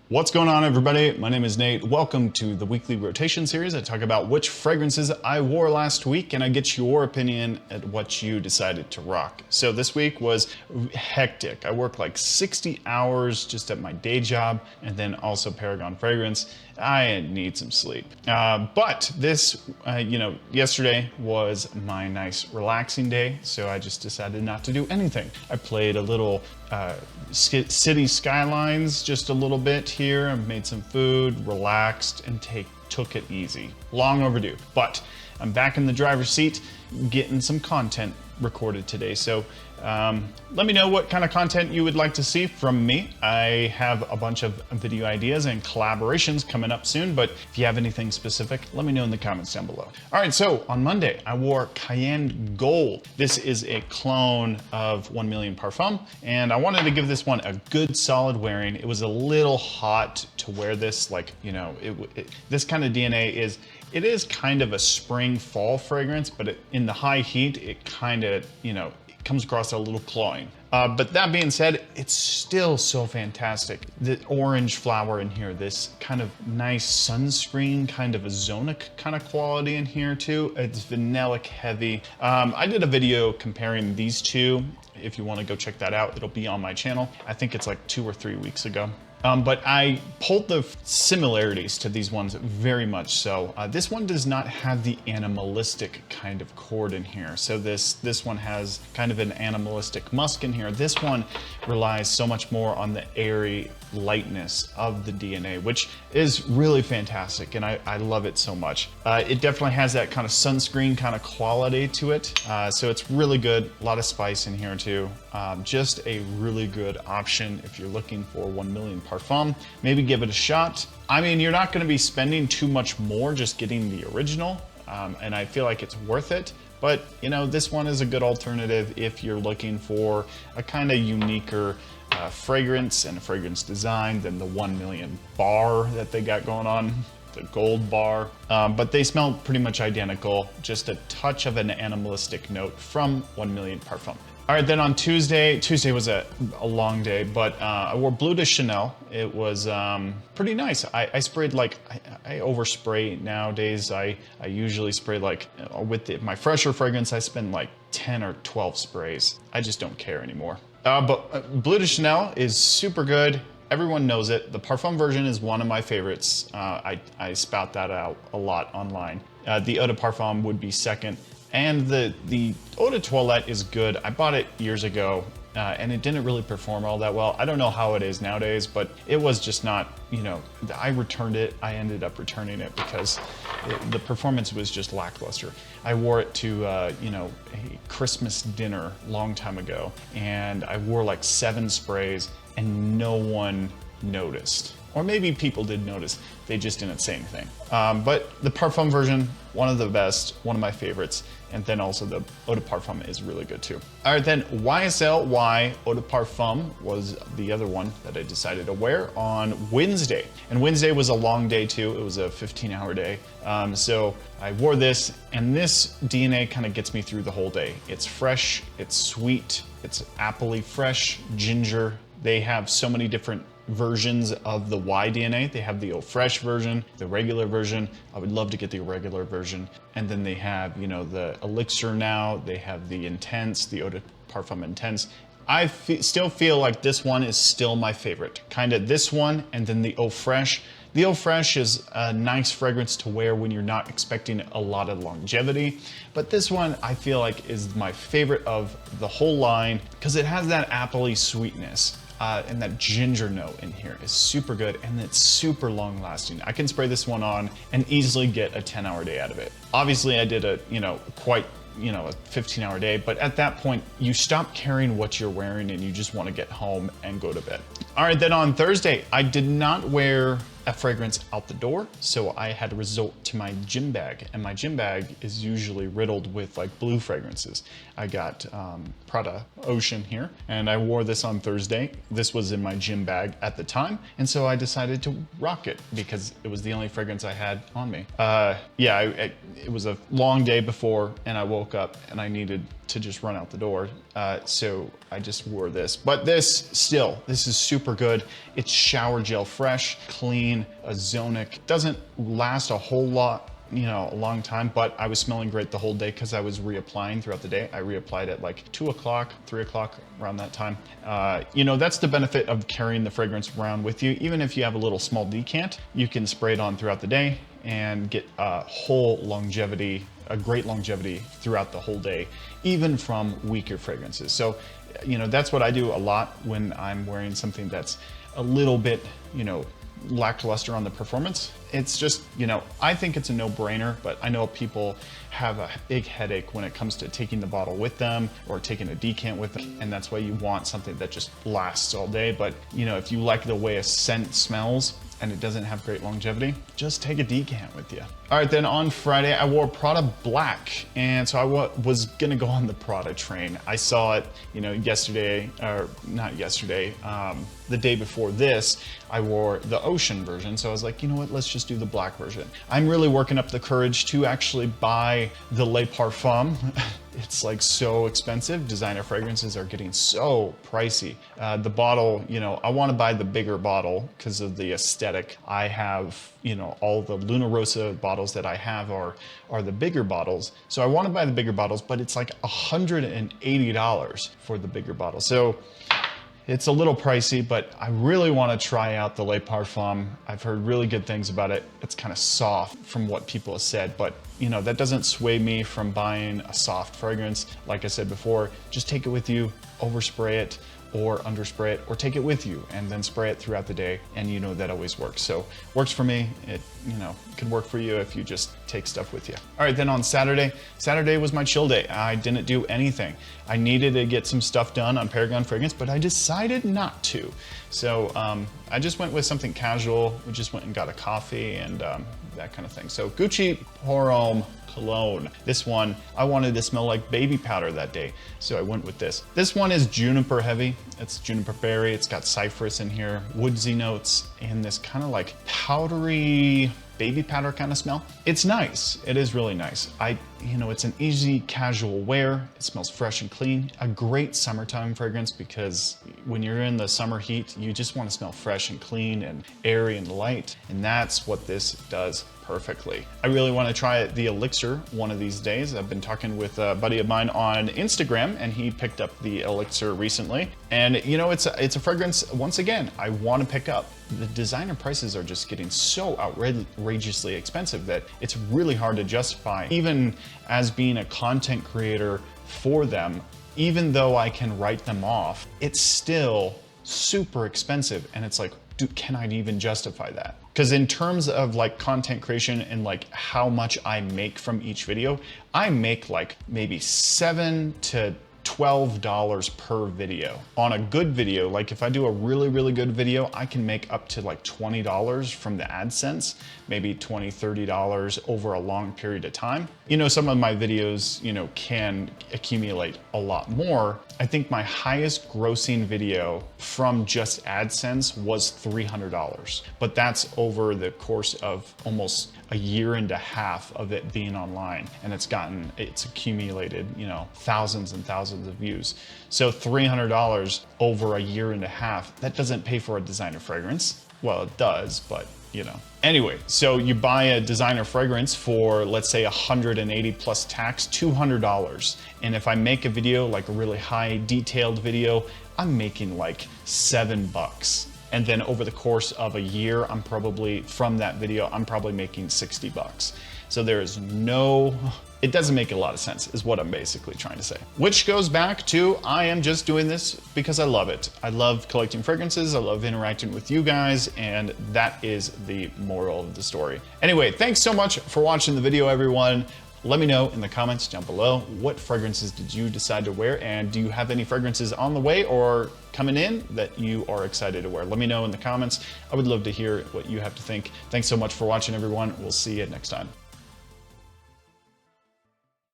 What's going on, everybody? My name is Nate. Welcome to the weekly rotation series. I talk about which fragrances I wore last week and I get your opinion at what you decided to rock. So this week was hectic. I worked like 60 hours just at my day job and then also Paragon Fragrance. I need some sleep. But this, yesterday was my nice relaxing day, so I just decided not to do anything. I played a little city skylines just a little bit here. I made some food, relaxed, and took it easy. Long overdue, but I'm back in the driver's seat getting some content recorded today. So let me know what kind of content you would like to see from me. I have a bunch of video ideas and collaborations coming up soon, but if you have anything specific, let me know in the comments down below. All right, so on Monday, I wore Cayenne Gold. This is a clone of 1 Million Parfum, and I wanted to give this one a good solid wearing. It was a little hot to wear this, this kind of DNA is, it is kind of a spring fall fragrance, but in the high heat, it kind of, comes across a little cloying. But that being said, it's still so fantastic. The orange flower in here, this kind of nice sunscreen, kind of ozonic kind of quality in here too. It's vanillic heavy. I did a video comparing these two. If you want to go check that out, it'll be on my channel. I think it's like 2 or 3 weeks ago. But I pulled the similarities to these ones very much so. This one does not have the animalistic kind of chord in here. So this one has kind of an animalistic musk in here. This one relies so much more on the airy lightness of the DNA, which is really fantastic, and I love it so much. It definitely has that kind of sunscreen kind of quality to it. So it's really good. A lot of spice in here too. Just a really good option if you're looking for 1 Million Parfum. Maybe give it a shot. I mean, you're not going to be spending too much more just getting the original, and I feel like it's worth it. But this one is a good alternative if you're looking for a kind of uniquer fragrance and a fragrance design than the 1 Million bar that they got going on, the gold bar. But they smell pretty much identical, just a touch of an animalistic note from 1 Million Parfum. All right, then on Tuesday was a long day, but I wore Bleu de Chanel. It was pretty nice. I sprayed I overspray nowadays. I usually spray with my fresher fragrance, I spend like 10 or 12 sprays. I just don't care anymore. But Bleu de Chanel is super good. Everyone knows it. The Parfum version is one of my favorites. I spout that out a lot online. The Eau de Parfum would be second. And the Eau de Toilette is good. I bought it years ago and it didn't really perform all that well. I don't know how it is nowadays, but it was just not, I returned it. I ended up returning it because the performance was just lackluster. I wore it to, a Christmas dinner long time ago, and I wore like 7 sprays and no one noticed. Or maybe people did notice, they just didn't say anything. But the Parfum version, one of the best, one of my favorites. And then also the Eau de Parfum is really good too. All right, then YSL Y Eau de Parfum was the other one that I decided to wear on Wednesday. And Wednesday was a long day too. It was a 15-hour day. So I wore this, and this DNA kind of gets me through the whole day. It's fresh, it's sweet, it's appley fresh, ginger. They have so many different versions of the Y DNA. They have the Eau Fresh version, the regular version. I would love to get the regular version. And then they have, the Elixir now. They have the Intense, the Eau de Parfum Intense. I still feel like this one is still my favorite. Kind of this one and then the Eau Fresh. The Eau Fresh is a nice fragrance to wear when you're not expecting a lot of longevity. But this one I feel like is my favorite of the whole line because it has that appley sweetness. And that ginger note in here is super good, and it's super long lasting. I can spray this one on and easily get a 10-hour day out of it. Obviously I did a 15-hour day, but at that point you stop caring what you're wearing and you just want to get home and go to bed. All right, then on Thursday, I did not wear a fragrance out the door, so I had to resort to my gym bag, and my gym bag is usually riddled with blue fragrances. I got Prada Ocean here, and I wore this on Thursday. This was in my gym bag at the time, and so I decided to rock it because it was the only fragrance I had on me. It was a long day before, and I woke up and I needed to just run out the door. So I just wore this. But this is super good. It's shower gel fresh, clean, ozonic. Doesn't last a whole lot, a long time, but I was smelling great the whole day because I was reapplying throughout the day. I reapplied at like 2 o'clock, 3 o'clock, around that time. That's the benefit of carrying the fragrance around with you. Even if you have a little small decant, you can spray it on throughout the day and get a great longevity throughout the whole day, even from weaker fragrances. So, that's what I do a lot when I'm wearing something that's a little bit, lackluster on the performance. It's just, I think it's a no-brainer, but I know people have a big headache when it comes to taking the bottle with them or taking a decant with them, and that's why you want something that just lasts all day. But, if you like the way a scent smells and it doesn't have great longevity, just take a decant with you. All right, then on Friday, I wore Prada Black. And so I was gonna go on the Prada train. I saw it, yesterday, or not yesterday, the day before this, I wore the ocean version. So I was like, you know what, let's just do the black version. I'm really working up the courage to actually buy the Le Parfum. It's like so expensive. Designer fragrances are getting so pricey. The bottle, I want to buy the bigger bottle because of the aesthetic. I have, all the Luna Rosa bottles that I have are the bigger bottles. So I want to buy the bigger bottles, but it's like $180 for the bigger bottle. So it's a little pricey, but I really want to try out the Le Parfum. I've heard really good things about it. It's kind of soft from what people have said, but that doesn't sway me from buying a soft fragrance. Like I said before, just take it with you, overspray it or underspray it, or take it with you and then spray it throughout the day, and that always works. So works for me. It could work for you if you just take stuff with you. All right, then on Saturday was my chill day. I didn't do anything. I needed to get some stuff done on Paragon Fragrance, but I decided not to. So I just went with something casual. We just went and got a coffee and that kind of thing. So Gucci Pour Homme Cologne. This one, I wanted to smell like baby powder that day, so I went with this. This one is juniper heavy. It's juniper berry. It's got cypress in here, woodsy notes, and this kind of like powdery baby powder kind of smell. It's nice. It is really nice. It's an easy casual wear. It smells fresh and clean. A great summertime fragrance because when you're in the summer heat, you just want to smell fresh and clean and airy and light. And that's what this does perfectly. I really want to try the Elixir one of these days. I've been talking with a buddy of mine on Instagram, and he picked up the Elixir recently. And it's a fragrance, once again, I want to pick up. The designer prices are just getting so outrageously expensive that it's really hard to justify. Even as being a content creator for them, even though I can write them off, it's still super expensive. And it's like, can I even justify that? Because in terms of like content creation and like how much I make from each video, I make like maybe $7 to $12 per video. On a good video, like if I do a really, really good video, I can make up to like $20 from the AdSense, maybe $20, $30 over a long period of time. Some of my videos, can accumulate a lot more. I think my highest grossing video from just AdSense was $300, but that's over the course of almost a year and a half of it being online, and it's accumulated, thousands and thousands of views. So $300 over a year and a half, that doesn't pay for a designer fragrance. Well, it does, but Anyway, so you buy a designer fragrance for, let's say 180 plus tax, $200. And if I make a video, like a really high detailed video, I'm making like $7. And then over the course of a year, from that video, I'm probably making $60. So it doesn't make a lot of sense, is what I'm basically trying to say. Which goes back to, I am just doing this because I love it. I love collecting fragrances, I love interacting with you guys, and that is the moral of the story. Anyway, thanks so much for watching the video, everyone. Let me know in the comments down below, what fragrances did you decide to wear, and do you have any fragrances on the way or coming in that you are excited to wear? Let me know in the comments. I would love to hear what you have to think. Thanks so much for watching, everyone. We'll see you next time.